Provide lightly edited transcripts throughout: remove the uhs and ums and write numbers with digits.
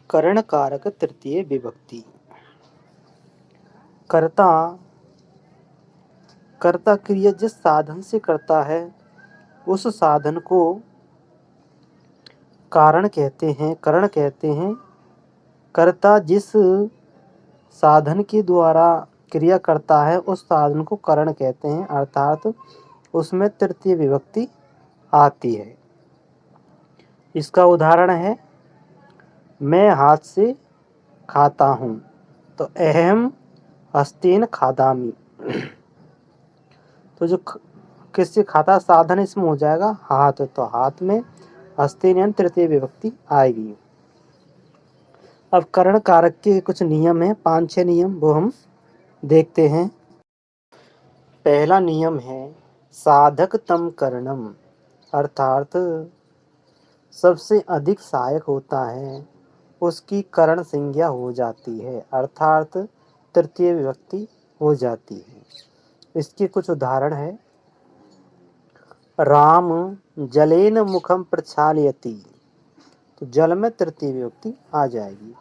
करण कारक तृतीय विभक्ति। कर्ता कर्ता क्रिया जिस साधन से करता है उस साधन को कारण कहते हैं, करण कहते हैं। कर्ता जिस साधन के द्वारा क्रिया करता है उस साधन को करण कहते हैं, अर्थात उसमें तृतीय विभक्ति आती है। इसका उदाहरण है मैं हाथ से खाता हूँ, तो अहम हस्तेन खादामी। तो जो किससे खाता साधन इसमें हो जाएगा हाथ, तो हाथ में हस्तेन यानी तृतीय विभक्ति आएगी। अब करण कारक के कुछ नियम हैं, 5-6 नियम, वो हम देखते हैं। पहला नियम है साधकतम करणम, अर्थात सबसे अधिक सहायक होता है उसकी करण संज्ञा हो जाती है, अर्थात तृतीय विभक्ति हो जाती है। इसके कुछ उदाहरण है। राम जलेन मुखम प्रक्षालयति, तो जल में तृतीय विभक्ति आ जाएगी।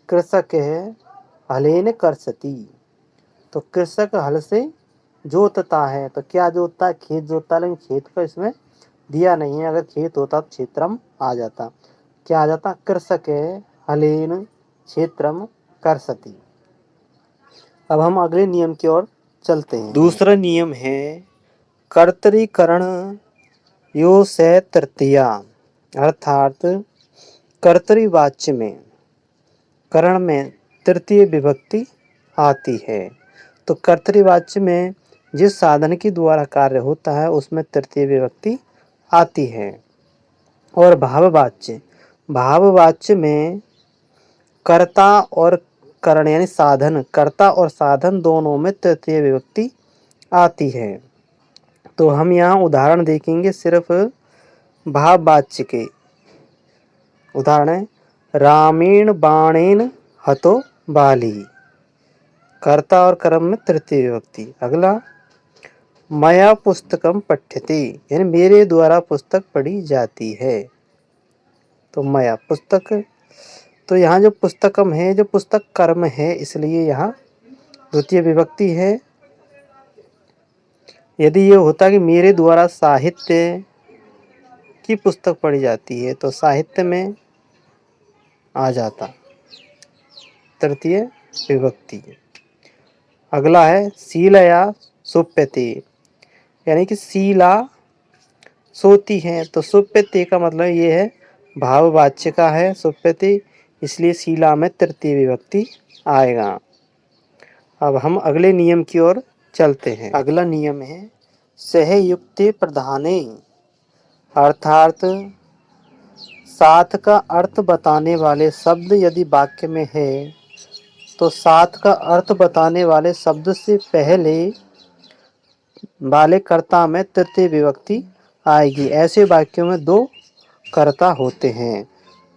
कृषक है हलेन कर्षति, तो कृषक हल से जोतता है, तो क्या जोतता है, खेत जोतता है, लेकिन खेत को इसमें दिया नहीं है। अगर खेत होता तो क्षेत्रम आ जाता। क्या आ जाता, कृषक है हलेन क्षेत्रम कर्षति। अब हम अगले नियम की ओर चलते हैं। दूसरा नियम है कर्तरीकरण यो से तृतीया, अर्थात कर्तरीवाच्य में करण में तृतीय विभक्ति आती है। तो कर्तरीवाच्य में जिस साधन के द्वारा कार्य होता है उसमें तृतीय विभक्ति आती है। और भाववाच्य में कर्ता और करण यानी साधन, कर्ता और साधन दोनों में तृतीय विभक्ति आती है। तो हम यहाँ उदाहरण देखेंगे सिर्फ भाववाच्य के। उदाहरण है रामेण बाणेन हतो बाली, कर्ता और कर्म में तृतीय विभक्ति। अगला मया पुस्तकम पठ्यते, यानी मेरे द्वारा पुस्तक पढ़ी जाती है, तो मया पुस्तक। तो यहाँ जो पुस्तकम है, जो पुस्तक कर्म है, इसलिए यहाँ द्वितीय विभक्ति है। यदि ये होता कि मेरे द्वारा साहित्य की पुस्तक पढ़ी जाती है तो साहित्य में आ जाता तृतीय विभक्ति। अगला है शीलया सुप्यते, यानी कि शीला सोती है, तो सुप्यते का मतलब ये है भाववाच्य का है सुप्यते, इसलिए शीला में तृतीय विभक्ति आएगा। अब हम अगले नियम की ओर चलते हैं। अगला नियम है सहयुक्ते प्रधाने, अर्थात साथ का अर्थ बताने वाले शब्द यदि वाक्य में है तो साथ का अर्थ बताने वाले शब्द से पहले वाले कर्ता में तृतीय विभक्ति आएगी। ऐसे वाक्यों में 2 कर्ता होते हैं।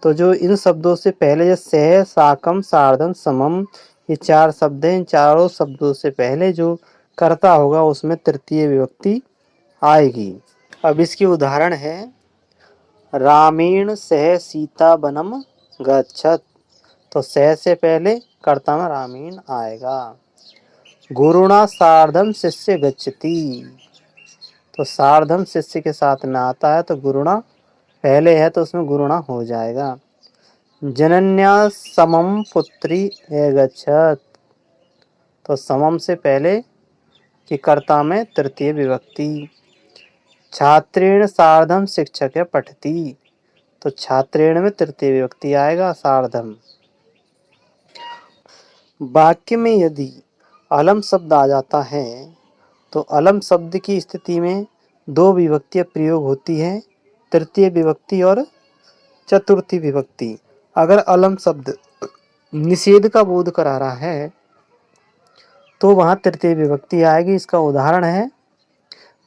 तो जो इन शब्दों से पहले, जो सह साकम सार्धम समम, ये 4 शब्द हैं, इन चारों शब्दों से पहले जो कर्ता होगा उसमें तृतीय विभक्ति आएगी। अब इसके उदाहरण है रामेण सह सीता वनम गच्छत, तो सह से पहले कर्ता में रामेण आएगा। गुरुणा सार्धम शिष्य गच्छति, तो सार्धम शिष्य के साथ में आता है, तो गुरुणा पहले है तो उसमें गुरुणा हो जाएगा। जनन्या समम पुत्री गच्छत, तो समम से पहले कि कर्ता में तृतीय विभक्ति। छात्रेण सार्धम शिक्षक पठती, तो छात्रेण में तृतीय विभक्ति आएगा सार्धम। वाक्य में यदि अलम शब्द आ जाता है तो अलम शब्द की स्थिति में 2 विभक्तियां प्रयोग होती हैं, तृतीय विभक्ति और चतुर्थी विभक्ति। अगर अलम शब्द निषेध का बोध करा रहा है तो वहाँ तृतीय विभक्ति आएगी। इसका उदाहरण है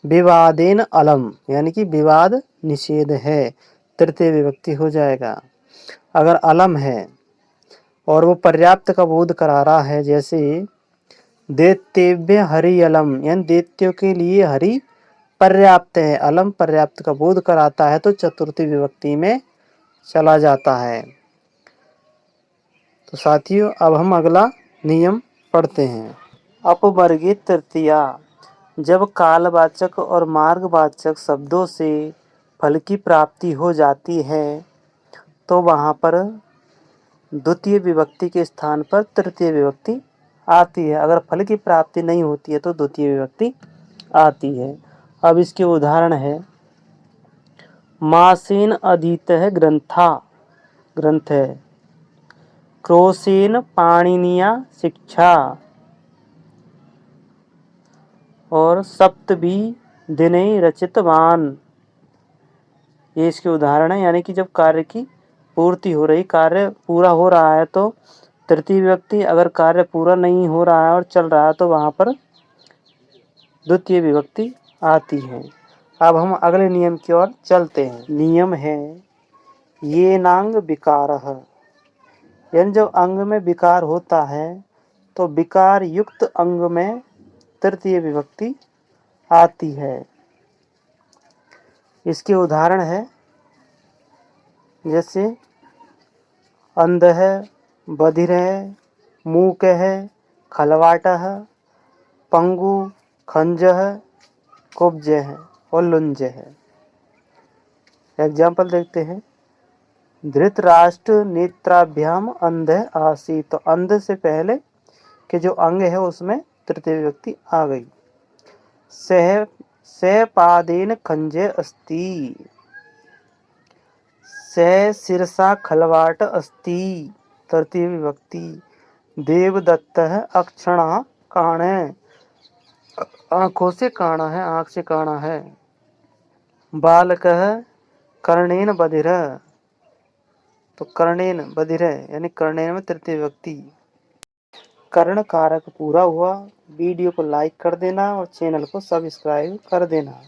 विवादेन अलम, यानी कि विवाद निषेध है, तृतीय विभक्ति हो जाएगा। अगर अलम है और वो पर्याप्त का बोध करा रहा है, जैसे दैत्यव्य हरि अलम, यानी दैत्यों के लिए हरि पर्याप्त है, अलम पर्याप्त का बोध कराता है, तो चतुर्थी विभक्ति में चला जाता है। तो साथियों अब हम अगला नियम पढ़ते हैं। अपवर्गित तृतीया, जब कालवाचक और मार्गवाचक शब्दों से फल की प्राप्ति हो जाती है तो वहाँ पर द्वितीय विभक्ति के स्थान पर तृतीय विभक्ति आती है। अगर फल की प्राप्ति नहीं होती है तो द्वितीय विभक्ति आती है। अब इसके उदाहरण है, मासेन अधीतः ग्रंथा, ग्रंथ है। क्रोसेन पाणिनिया शिक्षा, और सप्तभी दिने रचितवान। ये इसके उदाहरण है। यानी कि जब कार्य की पूर्ति हो रही, कार्य पूरा हो रहा है तो तृतीय विभक्ति, अगर कार्य पूरा नहीं हो रहा है और चल रहा है तो वहाँ पर द्वितीय विभक्ति आती है। अब हम अगले नियम की ओर चलते हैं। नियम है ये नांग विकारः, यानी जब अंग में विकार होता है तो विकार युक्त अंग में तृतीय विभक्ति आती है। इसके उदाहरण है, जैसे अंधः, बधिरः, मूकः, खलवाटः, पंगु, खंजः, कुब्जः और लुंजः। एग्जाम्पल देखते हैं। धृतराष्ट्र नेत्राभ्याम अंध आसीत्, तो अंध से पहले के जो अंग है उसमें तृतीय विभक्ति आ गई। सह पादेन खंजे अस्ति, सह शिरसा खलवाट अस्ति, तृतीय विभक्ति। देवदत्तः अक्षणः काणे, आंखों से काणा है, आंख से काणा है। बालकः कर्णेन बधिरः, तो कर्णेन बधिरः यानी कर्णेन में तृतीय विभक्ति। कर्ण कारक पूरा हुआ। वीडियो को लाइक कर देना और चैनल को सब्सक्राइब कर देना।